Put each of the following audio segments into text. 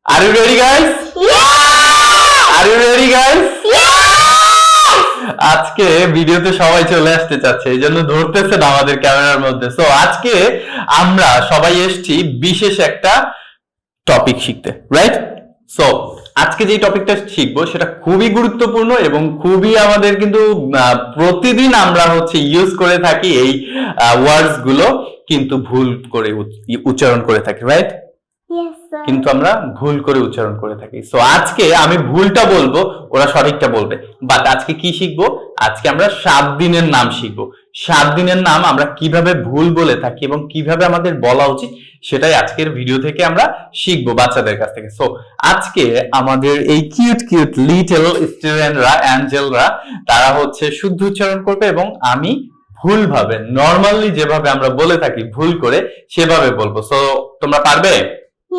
Are you ready, guys? Yeah! Are you ready, guys? Yeah! আজকে ভিডিওতে সবাই চলে আসতে চাচ্ছে, এই জন্য ধরতেছে না আমাদের ক্যামেরার মধ্যে। সো আজকে আমরা সবাই এসেছি বিশেষ একটা টপিক শিখতে, রাইট? সো আজকে যে টপিকটা শিখবো সেটা খুবই গুরুত্বপূর্ণ এবং খুবই আমাদের কিন্তু প্রতিদিন আমরা ইউজ করে থাকি এই ওয়ার্ডস গুলো, কিন্তু ভুল করে উচ্চারণ করে থাকি, রাইট? কিন্তু আমরা ভুল করে উচ্চারণ করে থাকি। সো আজকে আমি ভুলটা বলবো, ওরা সঠিকটা বলবে। বাট আজকে কি শিখবো? আজকে আমরা 7 দিনের নাম শিখবো। 7 দিনের নাম আমরা কিভাবে ভুল বলে থাকি এবং কিভাবে আমাদের বলা উচিত সেটাই আজকের ভিডিও থেকে আমরা শিখবো বাচ্চাদের কাছ থেকে। সো আজকে আমাদের এই কিউট কিউট লিটল স্টুডেন্টরা, অ্যাঞ্জেলরা, তারা শুদ্ধ উচ্চারণ করবে এবং আমি ভুলভাবে নরমালি যেভাবে আমরা বলে থাকি ভুল করে সেভাবে বলবো। সো তোমরা পারবে?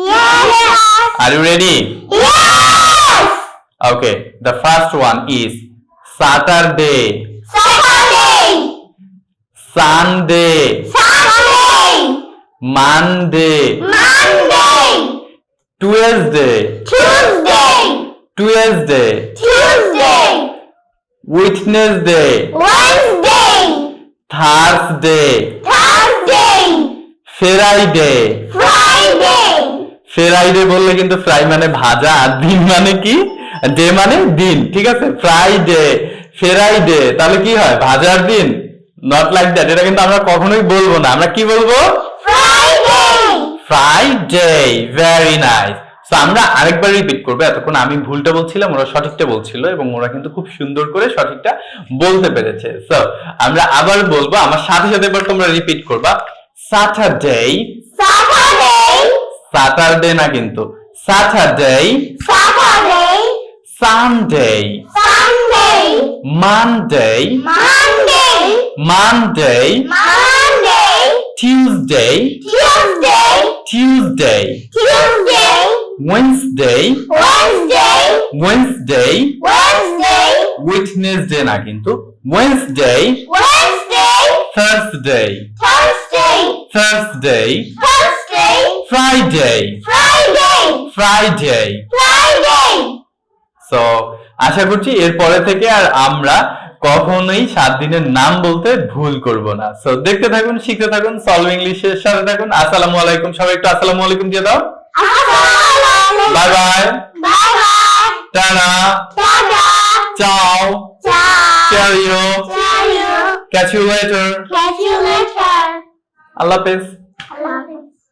Yes! Are you ready? Yes! Okay, the first one is Saturday, Saturday! Sunday, Sunday! Monday, Monday! Tuesday, Tuesday! Tuesday, Tuesday! Wednesday, Wednesday! Thursday, Thursday! Friday. Friday! Friday বললে কিন্তু ফ্রাই মানে ভাজা, আর দিন মানে কি? ডে মানে দিন, ঠিক আছে? ফ্রাইডে, ফ্রাইডে, তাহলে কি হয়? ভাজার দিন? নট লাইক দ্যাট, এটা কিন্তু আমরা কখনোই বলবো না। আমরা কি বলবো? Friday! Friday. Very nice. So আমরা আরেকবার রিপিট করবো। এতক্ষণ আমি ভুলটা বলছিলাম, ওরা সঠিকটা বলছিল এবং ওরা কিন্তু খুব সুন্দর করে সঠিকটা বলতে পেরেছে। সো আমরা আবার বলবো, আমার সাথে সাথে এবার তোমরা রিপিট করবা। Saturday, Saturday! স্যাটারডে না কিন্তু, Saturday, Saturday! Sunday, Sunday! Monday, Monday! Monday, Monday! Tuesday, Tuesday! Tuesday, Tuesday! Wednesday, Wednesday! Wednesday, Wednesday! Wednesday না কিন্তু, Wednesday, Wednesday! Thursday, Thursday! Thursday, Thursday! Friday, Friday! Friday. Friday! So আশা করছি এরপরে থেকে আর আমরা কখনোই 7 দিনের নাম বলতে ভুল করব না। সো দেখতে থাকুন, শিখতে থাকুন, সলভ ইংলিশের সাথে থাকুন। আসসালামু আলাইকুম। সবাই একটু আসসালামু আলাইকুম দিয়ে দাও। Assalamualaikum. Bye bye, Bye bye. Tata, Tada. Ciao, Ciao. ক্যারিও, See you. Catch you later, Catch you later. আল্লাহ হাফেজ। Allah.